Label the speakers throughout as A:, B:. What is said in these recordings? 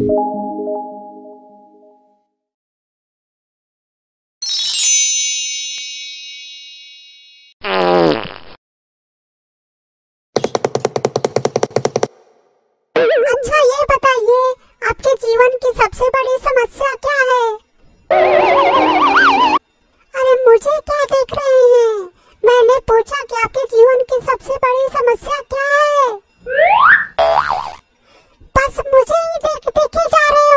A: अच्छा ये बताइए, आपके जीवन की सबसे बड़ी समस्या क्या है? अरे मुझे क्या देख रहे हैं? मैंने पूछा कि आपके जीवन की सबसे बड़ी समस्या क्या है? बस मुझे ही देखे जा रहे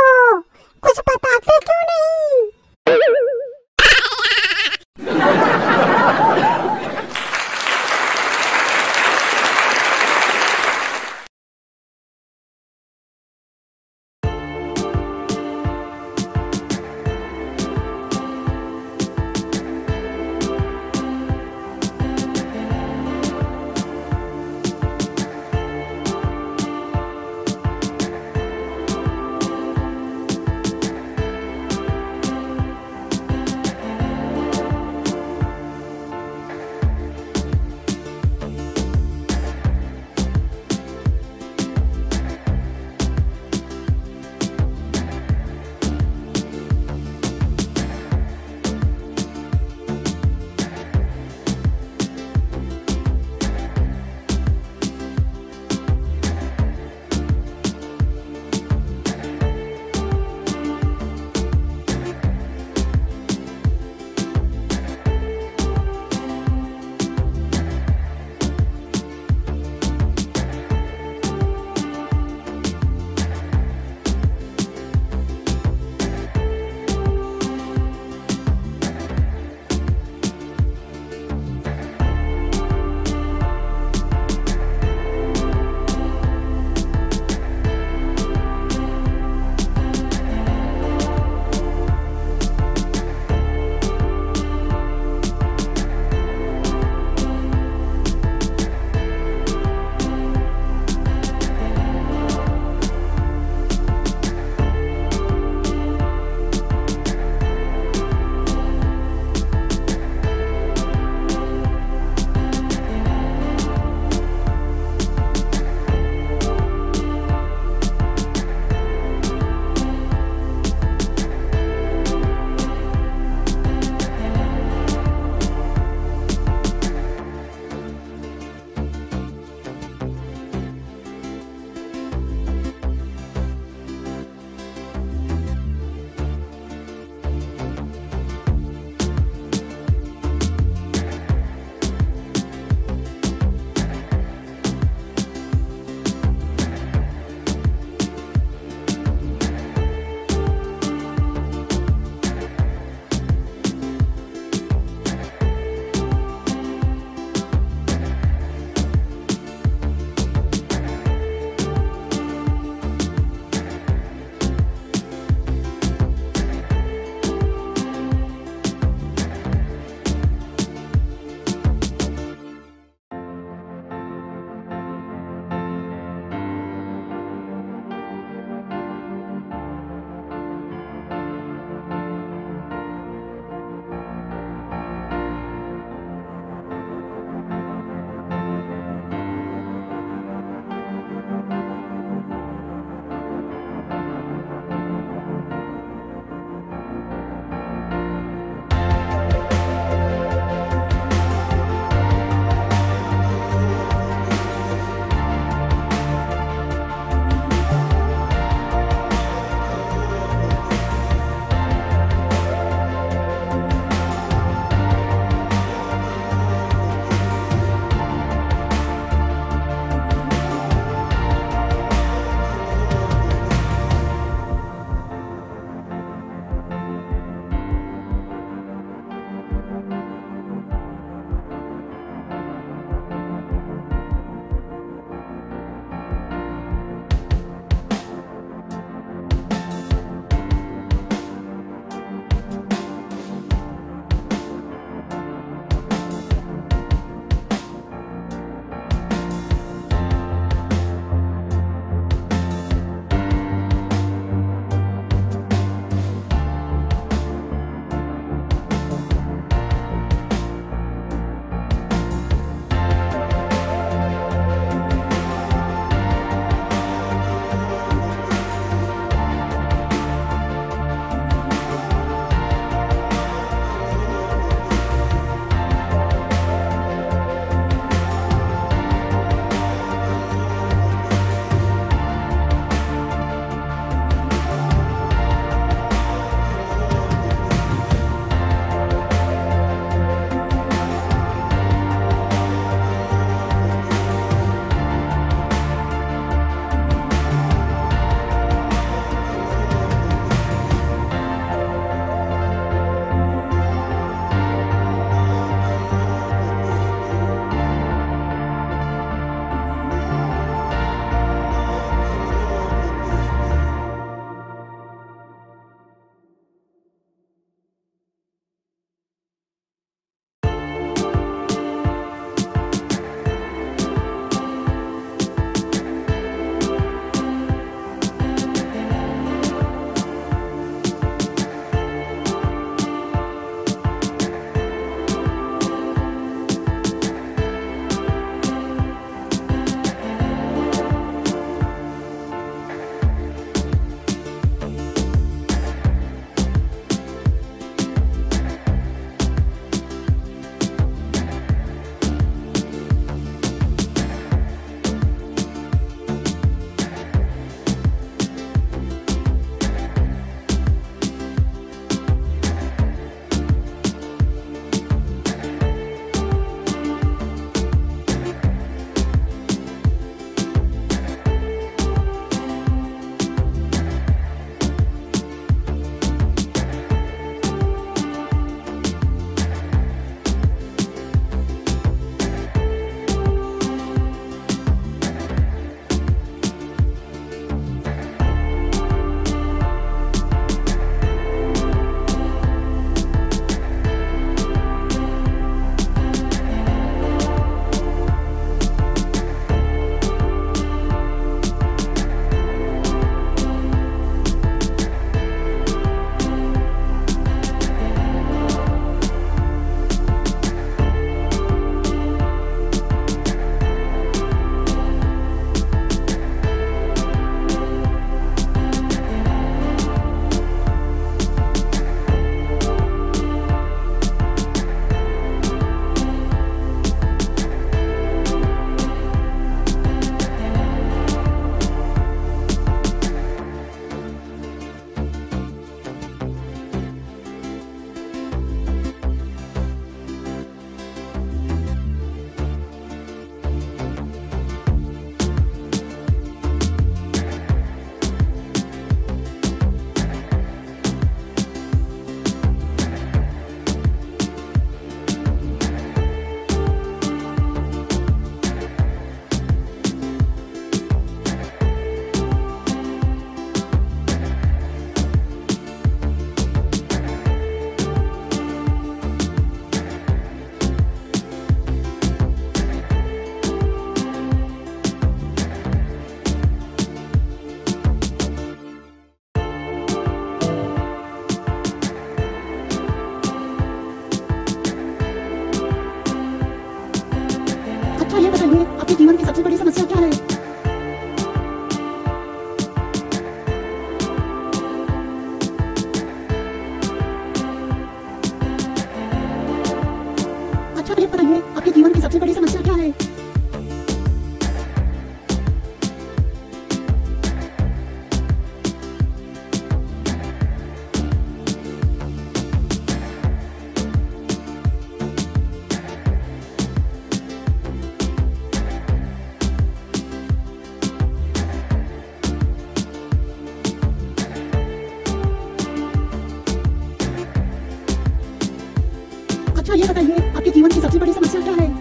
B: ये बताइए आपके जीवन की सबसे बड़ी समस्या क्या है?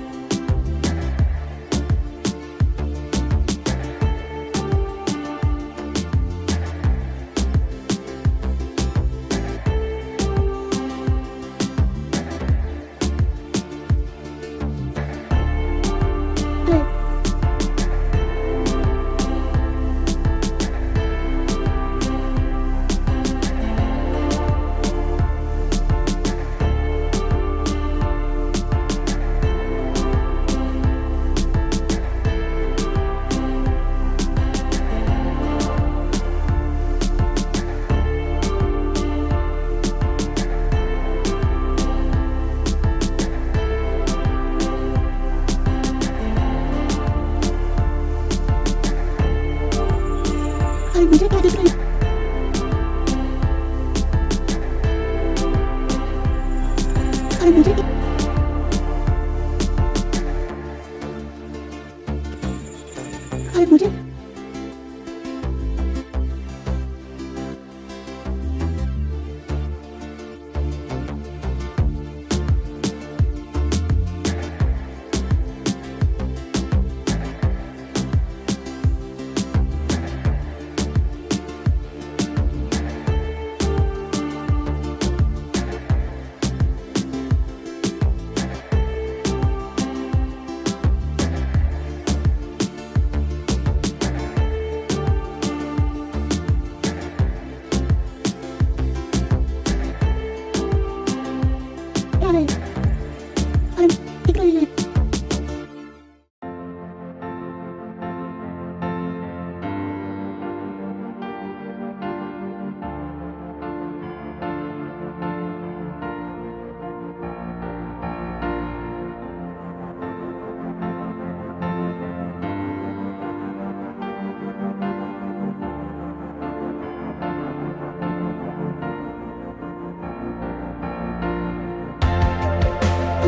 B: मुझे क्या दिख रहा है? अरे मुझे क्या? अरे मुझे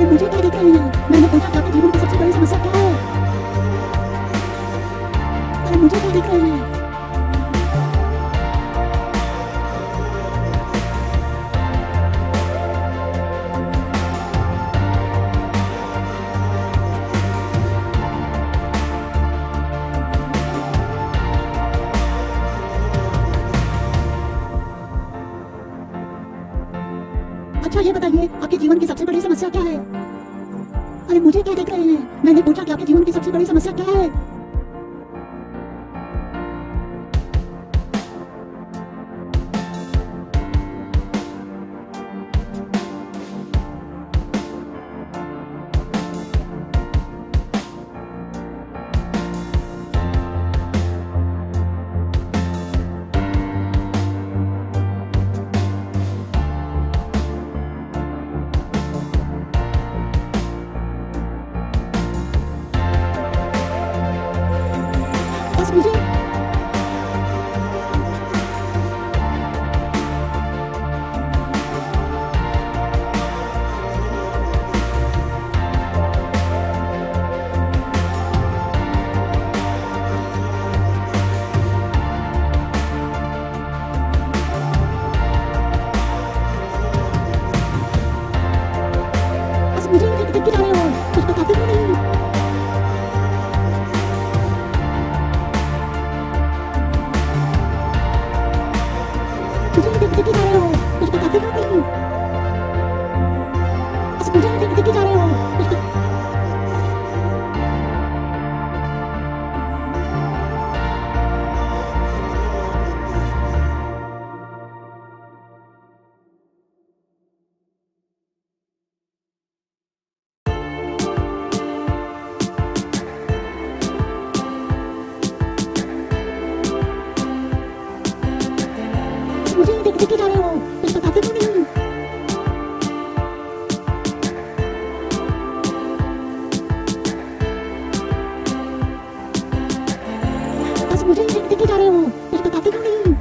B: मुझे क्या दिख रही है? मैंने पूछा कि आपके जीवन की सबसे बड़ी समस्या क्या है? अरे मुझे क्या दिख रही है? अच्छा ये बताइए आपके जीवन की सबसे बड़ी समस्या क्या है? अरे मुझे क्या दिख रही है? मैंने पूछा कि आपके जीवन की सबसे बड़ी समस्या क्या है? मुझे दिख रहे हो, कुछ बताते क्यों नहीं? मुझे दिख रहे हो, कुछ बताते क्यों नहीं? मुझे दिख रहे हो, कुछ मुझे दिख रहे हो, कुछ बताते क्यों नहीं? मुझे दिख रहे हो, कुछ बताते क्यों नहीं?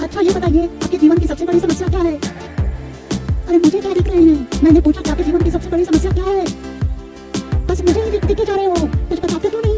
B: अच्छा ये बताइए आपके जीवन की सबसे बड़ी समस्या क्या है? अरे मुझे क्या दिख रही है? मैंने पूछा कि आपके जीवन की सबसे बड़ी समस्या क्या है? बस मुझे दिख रहे हो, कुछ बताते क्यों नहीं?